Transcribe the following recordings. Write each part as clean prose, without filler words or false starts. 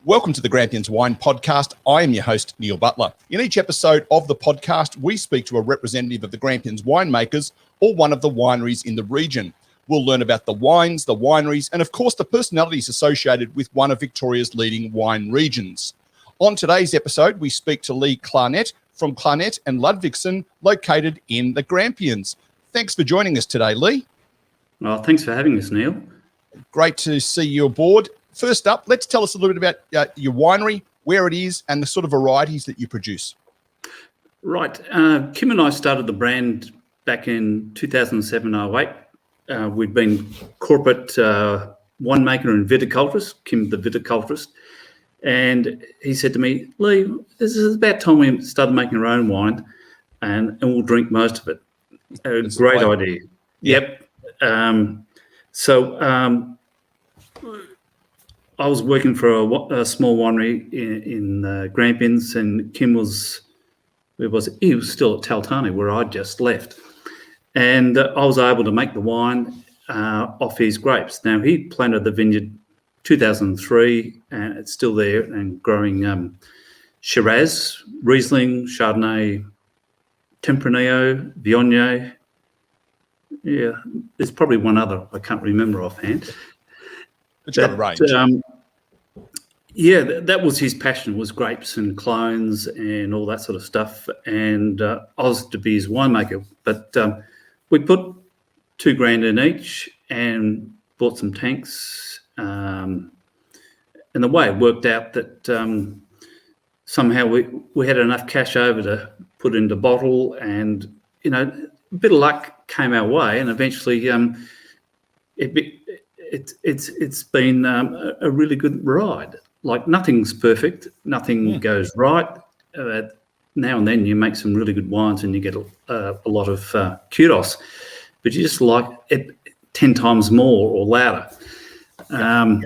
Welcome to the Grampians Wine Podcast. I am your host, Neil Butler. In each episode of the podcast, we speak to a representative of the Grampians winemakers or one of the wineries in the region. We'll learn about the wines, the wineries, and of course, the personalities associated with one of Victoria's leading wine regions. On today's episode, we speak to Leigh Clarnette from Clarnette and Ludvigsen, located in the Grampians. Thanks for joining us today, Leigh. Well, thanks for having us, Neil. Great to see you aboard. First up, let's tell us a little bit about your winery, where it is, and the sort of varieties that you produce. Right. Kym and I started the brand back in 2007-08. We'd been corporate winemaker and viticulturist, Kym the viticulturist. And he said to me, Leigh, this is about time we started making our own wine and we'll drink most of it. Great idea. Yep. I was working for a small winery in Grampians, and Kym he was still at Taltani, where I'd just left. And I was able to make the wine off his grapes. Now, he planted the vineyard 2003, and it's still there and growing Shiraz, Riesling, Chardonnay, Tempranillo, Viognier. Yeah, there's probably one other I can't remember offhand. But you've got a range. That was his passion, was grapes and clones and all that sort of stuff. And I was to be his winemaker. But we put $2,000 in each and bought some tanks. And the way it worked out that somehow we had enough cash over to put into bottle, and, you know, a bit of luck came our way, and eventually it's been a really good ride. Like, nothing's perfect, nothing goes right. Now and then you make some really good wines and you get a lot of kudos, but you just like it 10 times more or louder. I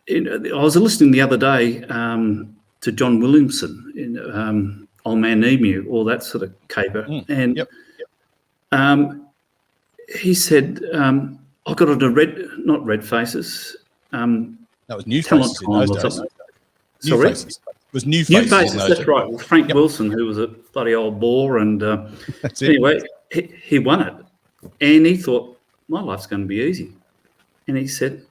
was listening the other day to John Williamson in Old Man Emu, all that sort of caper, and he said, I got into not Red Faces. That was New Faces in those days. Sorry? It was New Faces. New Faces, that's right. With Frank Wilson, who was a bloody old bore. And anyway, he won it. And he thought, my life's going to be easy. And he said,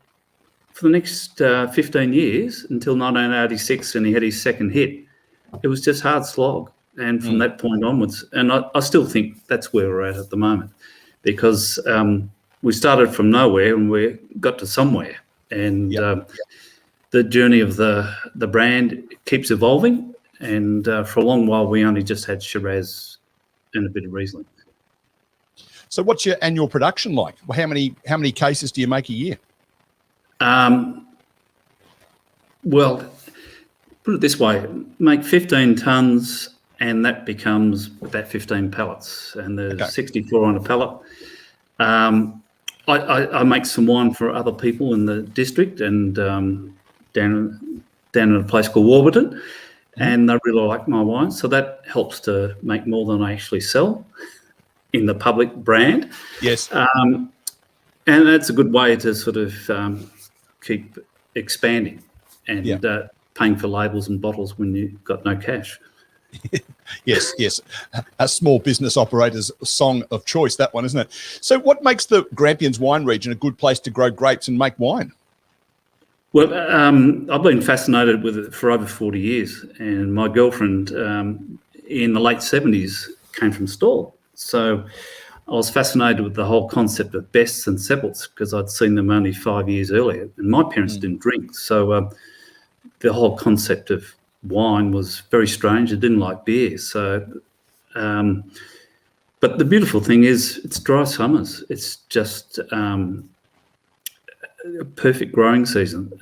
for the next 15 years, until 1986, and he had his second hit, it was just hard slog. And from that point onwards, and I still think that's where we're at the moment, because we started from nowhere and we got to somewhere. And the journey of the brand keeps evolving. And for a long while, we only just had Shiraz and a bit of Riesling. So what's your annual production like? How many cases do you make a year? Well, put it this way, make 15 tonnes and that becomes about 15 pallets, and there's 64 on a pallet. I make some wine for other people in the district and down at a place called Warburton, and they really like my wine. So that helps to make more than I actually sell in the public brand. Yes. And that's a good way to sort of keep expanding and paying for labels and bottles when you've got no cash. Yes. A small business operator's song of choice, that one, isn't it? So what makes the Grampians wine region a good place to grow grapes and make wine? Well, I've been fascinated with it for over 40 years, and my girlfriend in the late 70s came from Stawell. So I was fascinated with the whole concept of bests and sepals because I'd seen them only 5 years earlier, and my parents didn't drink. So the whole concept of wine was very strange. I didn't like beer. So, but the beautiful thing is it's dry summers. It's just a perfect growing season.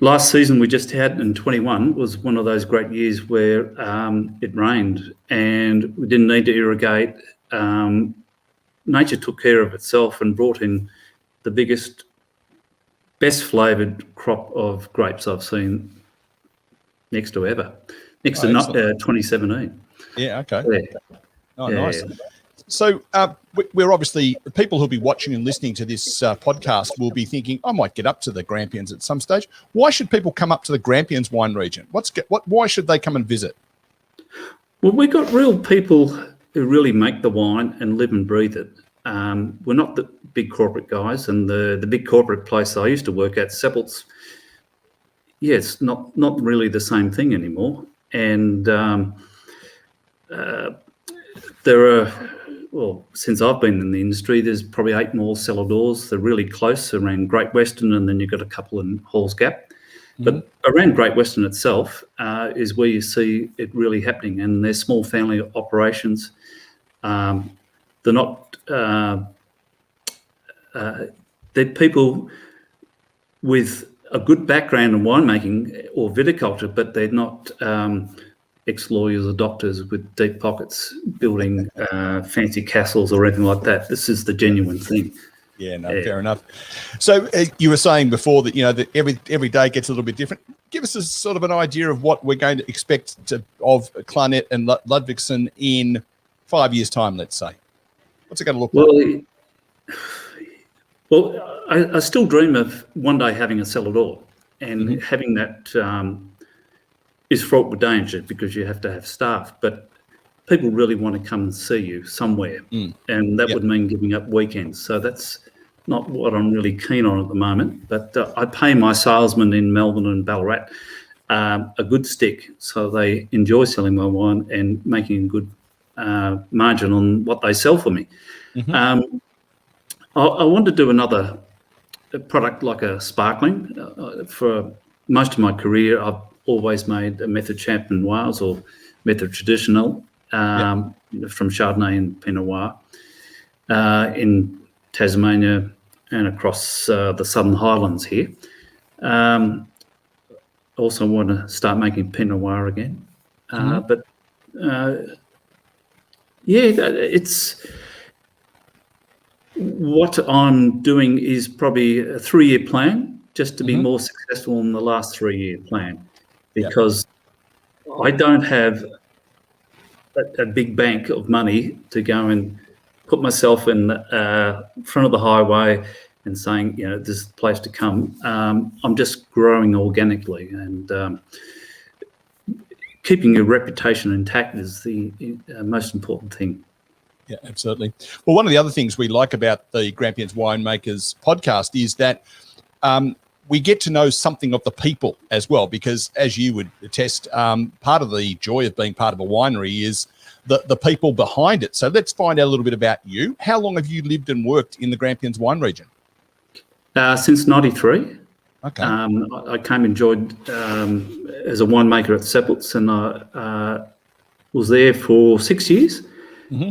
Last season we just had in 21 was one of those great years where it rained and we didn't need to irrigate. Nature took care of itself and brought in the biggest, best flavoured crop of grapes I've seen next to ever, next to 2017. Yeah, okay. Yeah. Oh, nice. So we're obviously, people who'll be watching and listening to this podcast will be thinking, I might get up to the Grampians at some stage. Why should people come up to the Grampians wine region? Why should they come and visit? Well, we've got real people who really make the wine and live and breathe it. We're not the big corporate guys, and the big corporate place I used to work at, Seppelt's, yeah, it's not really the same thing anymore. And there are, well, since I've been in the industry, there's probably 8 more cellar doors. They're really close around Great Western, and then you've got a couple in Halls Gap. But around Great Western itself is where you see it really happening, and they're small family operations. They're not, they're people with a good background in winemaking or viticulture, but they're not ex-lawyers or doctors with deep pockets building fancy castles or anything like that. This is the genuine thing. Yeah, no, fair enough. So you were saying before that, that every day gets a little bit different. Give us a sort of an idea of what we're going to expect of Clarnette and Ludvigsen in 5 years' time, let's say. What's it going to look like? Well, I still dream of one day having a cellar door, and having that is fraught with danger because you have to have staff. But people really want to come and see you somewhere, and that would mean giving up weekends. So that's not what I'm really keen on at the moment. But I pay my salesmen in Melbourne and Ballarat a good stick, so they enjoy selling my wine and making a good margin on what they sell for me. I want to do another product like a sparkling. For most of my career, I've always made a Method Champion Noirs or Method Traditional from Chardonnay and Pinot Noir in Tasmania and across the Southern Highlands here. Also want to start making Pinot Noir again. But it's... What I'm doing is probably a 3-year plan, just to be more successful in the last 3-year plan, because I don't have a big bank of money to go and put myself in front of the highway and saying, this is the place to come. I'm just growing organically, and keeping your reputation intact is the most important thing. Yeah, absolutely. Well, one of the other things we like about the Grampians Winemakers podcast is that we get to know something of the people as well, because as you would attest, part of the joy of being part of a winery is the people behind it. So let's find out a little bit about you. How long have you lived and worked in the Grampians wine region? Since 93. Okay. I came and joined as a winemaker at Seppelt's, and I was there for 6 years.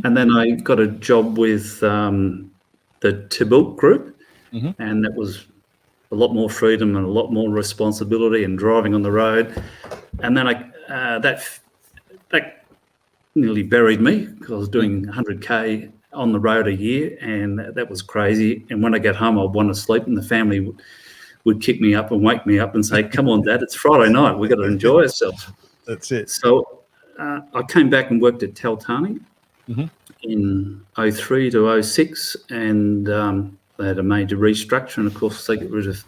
And then I got a job with the Thibault group, and that was a lot more freedom and a lot more responsibility and driving on the road. And then that nearly buried me because I was doing 100K on the road a year, and that was crazy. And when I get home, I'd want to sleep, and the family would kick me up and wake me up and say, "Come on, Dad, it's Friday night. We've got to enjoy ourselves." That's it. So I came back and worked at Teltani in 03 to 06, and they had a major restructure, and of course they got rid of.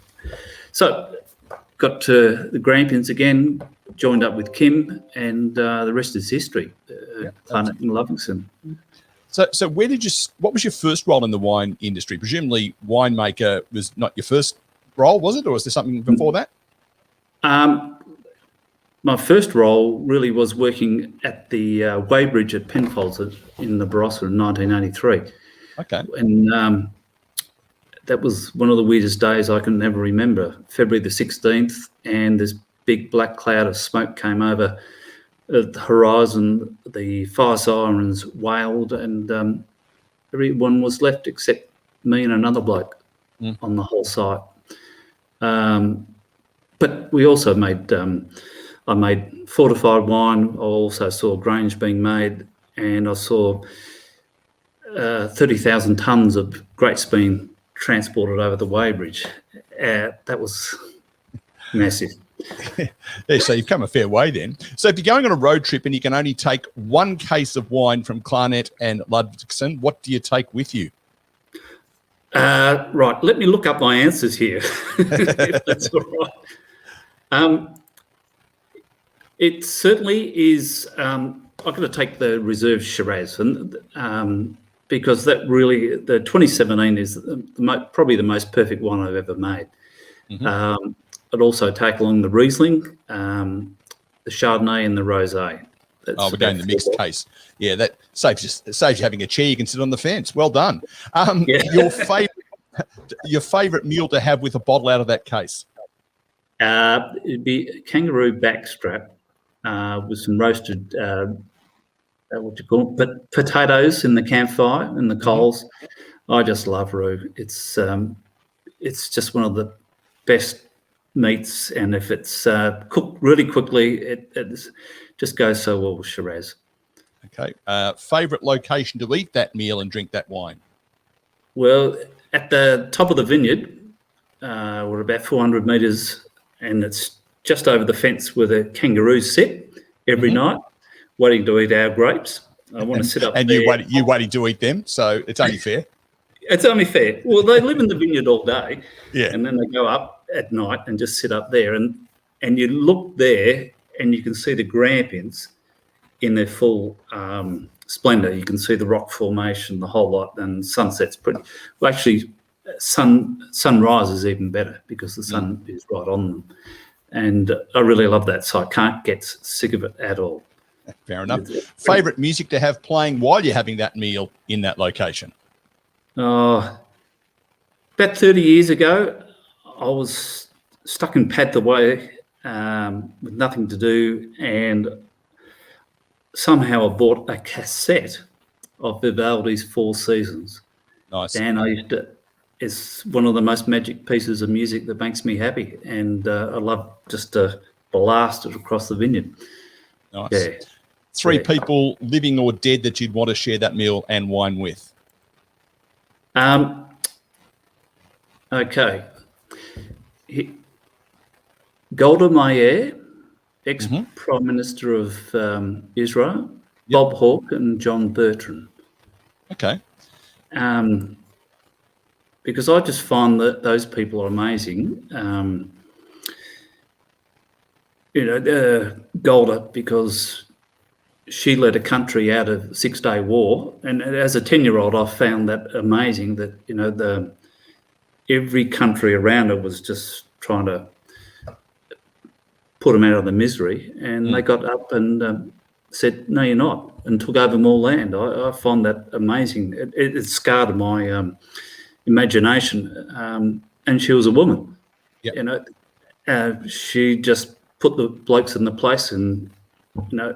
So got to the Grampians again, joined up with Kym, and the rest is history. Clarnette Ludvigsen. So what was your first role in the wine industry? Presumably winemaker was not your first role, was it? Or was there something before that? My first role really was working at the weighbridge at Penfolds in the Barossa in 1983. Okay. And that was one of the weirdest days I can never remember. February the 16th, and this big black cloud of smoke came over the horizon. The fire sirens wailed, and everyone was left except me and another bloke on the whole site. But we also made... I made fortified wine. I also saw Grange being made, and I saw 30,000 tonnes of grapes being transported over the weighbridge. That was massive. Yeah, so you've come a fair way then. So if you're going on a road trip and you can only take one case of wine from Clarnette and Ludvigsen, what do you take with you? Right, let me look up my answers here, if that's all right. It certainly is. I've got to take the reserve Shiraz, and because that really, the 2017 is probably the most perfect wine I've ever made. Mm-hmm. I'd also take along the Riesling, the Chardonnay, and the Rosé. We're going the mixed case. Yeah, that saves you having a chair you can sit on the fence. Well done. Yeah. Your favourite meal to have with a bottle out of that case? It'd be kangaroo backstrap with some roasted, what do you call it? But potatoes in the campfire and the coals. Mm-hmm. I just love roux. It's just one of the best meats, and if it's cooked really quickly, it just goes so well with Shiraz. Okay. Favourite location to eat that meal and drink that wine? Well, at the top of the vineyard, we're about 400 metres, and it's just over the fence where the kangaroos sit every night, waiting to eat our grapes. I want to sit up and there. And you waiting to eat them, so it's only fair. It's only fair. Well, they live in the vineyard all day, yeah, and then they go up at night and just sit up there, and you look there and you can see the Grampians in their full splendour. You can see the rock formation, the whole lot, and sunset's pretty. Well, actually, sunrise is even better because the sun is right on them, and I really love that. So I can't get sick of it at all. Fair enough. Favourite music to have playing while you're having that meal in that location? About 30 years ago, I was stuck in Pad the Way with nothing to do, and somehow I bought a cassette of Vivaldi's Four Seasons. Nice. And it's one of the most magic pieces of music that makes me happy, and I love just to blast it across the vineyard. Nice. Yeah. Three people, living or dead, that you'd want to share that meal and wine with? Okay. Golda Meir, ex-Prime Minister of Israel, Bob Hawke and John Bertrand. Okay. Because I just find that those people are amazing. Golda, because she led a country out of the 6-Day War, and as a 10-year-old, I found that amazing. That every country around her was just trying to put them out of the misery, and they got up and said, "No, you're not," and took over more land. I find that amazing. It scarred my imagination, and she was a woman. Yep. She just put the blokes in the place, and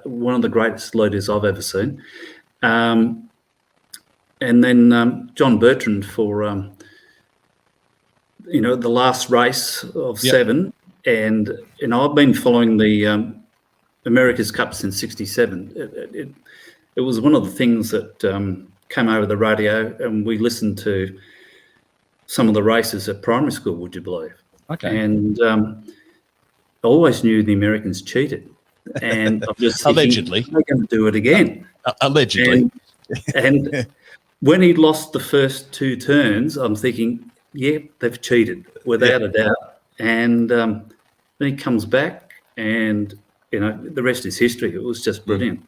one of the greatest leaders I've ever seen. And then John Bertrand for the last race of 7, and I've been following the America's Cup since '67. It was one of the things that came over the radio, and we listened to some of the races at primary school, would you believe? Okay. And I always knew the Americans cheated. And I'm just thinking, allegedly, they're going to do it again. Allegedly. And when he lost the first 2 turns, I'm thinking, they've cheated without a doubt. And then he comes back, and the rest is history. It was just brilliant.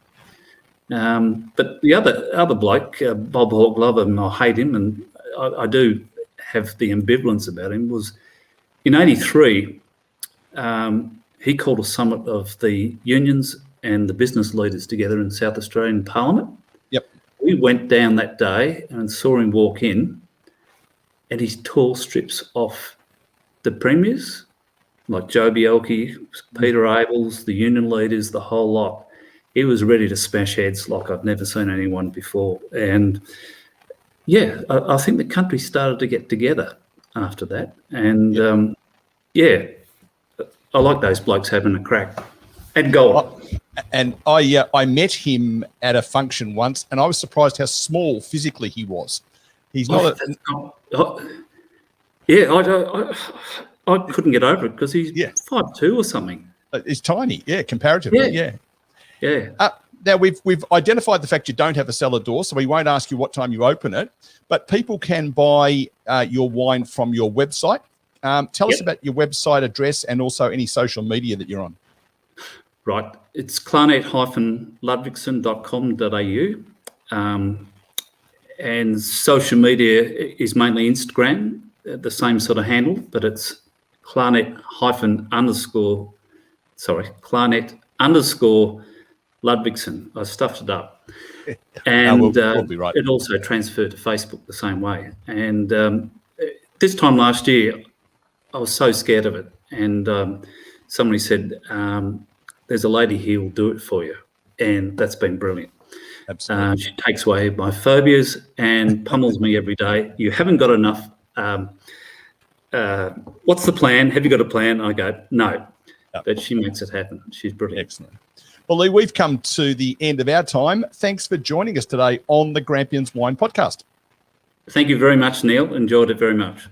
But the other bloke, Bob Hawke, love him, I hate him, and I do have the ambivalence about him. Was in '83. He called a summit of the unions and the business leaders together in South Australian Parliament. Yep. We went down that day and saw him walk in, and he tore strips off the premiers, like Joe Bielke, Peter Abels, the union leaders, the whole lot. He was ready to smash heads like I've never seen anyone before. And I think the country started to get together after that. And I like those blokes having a crack. And go. And I met him at a function once, and I was surprised how small physically he was. He's not I couldn't get over it because he's Yeah. 5'2" or something. It's tiny, comparatively, Yeah. Now, we've identified the fact you don't have a cellar door, so we won't ask you what time you open it, but people can buy your wine from your website. Tell us about your website address and also any social media that you're on. Right. It's clarnette-ludvigsen.com.au. And social media is mainly Instagram, the same sort of handle, but it's Clarnette_Ludvigsen. I stuffed it up. And we'll be right. It also transferred to Facebook the same way. And this time last year, I was so scared of it. And somebody said, there's a lady here who will do it for you. And that's been brilliant. Absolutely. She takes away my phobias and pummels me every day. You haven't got enough. What's the plan? Have you got a plan? I go, no. But she makes it happen. She's brilliant. Excellent. Well, Leigh, we've come to the end of our time. Thanks for joining us today on the Grampians Wine Podcast. Thank you very much, Neil. Enjoyed it very much.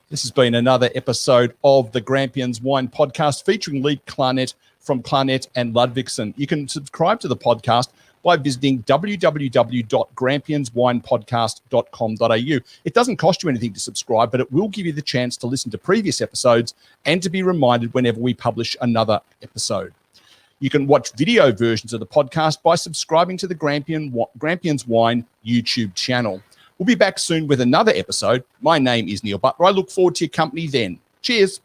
This has been another episode of the Grampians Wine Podcast featuring Leigh Clarnette from Clarnette and Ludvigsen. You can subscribe to the podcast by visiting www.grampianswinepodcast.com.au. It doesn't cost you anything to subscribe, but it will give you the chance to listen to previous episodes and to be reminded whenever we publish another episode. You can watch video versions of the podcast by subscribing to the Grampians Wine YouTube channel. We'll be back soon with another episode. My name is Neil Butler. I look forward to your company then. Cheers.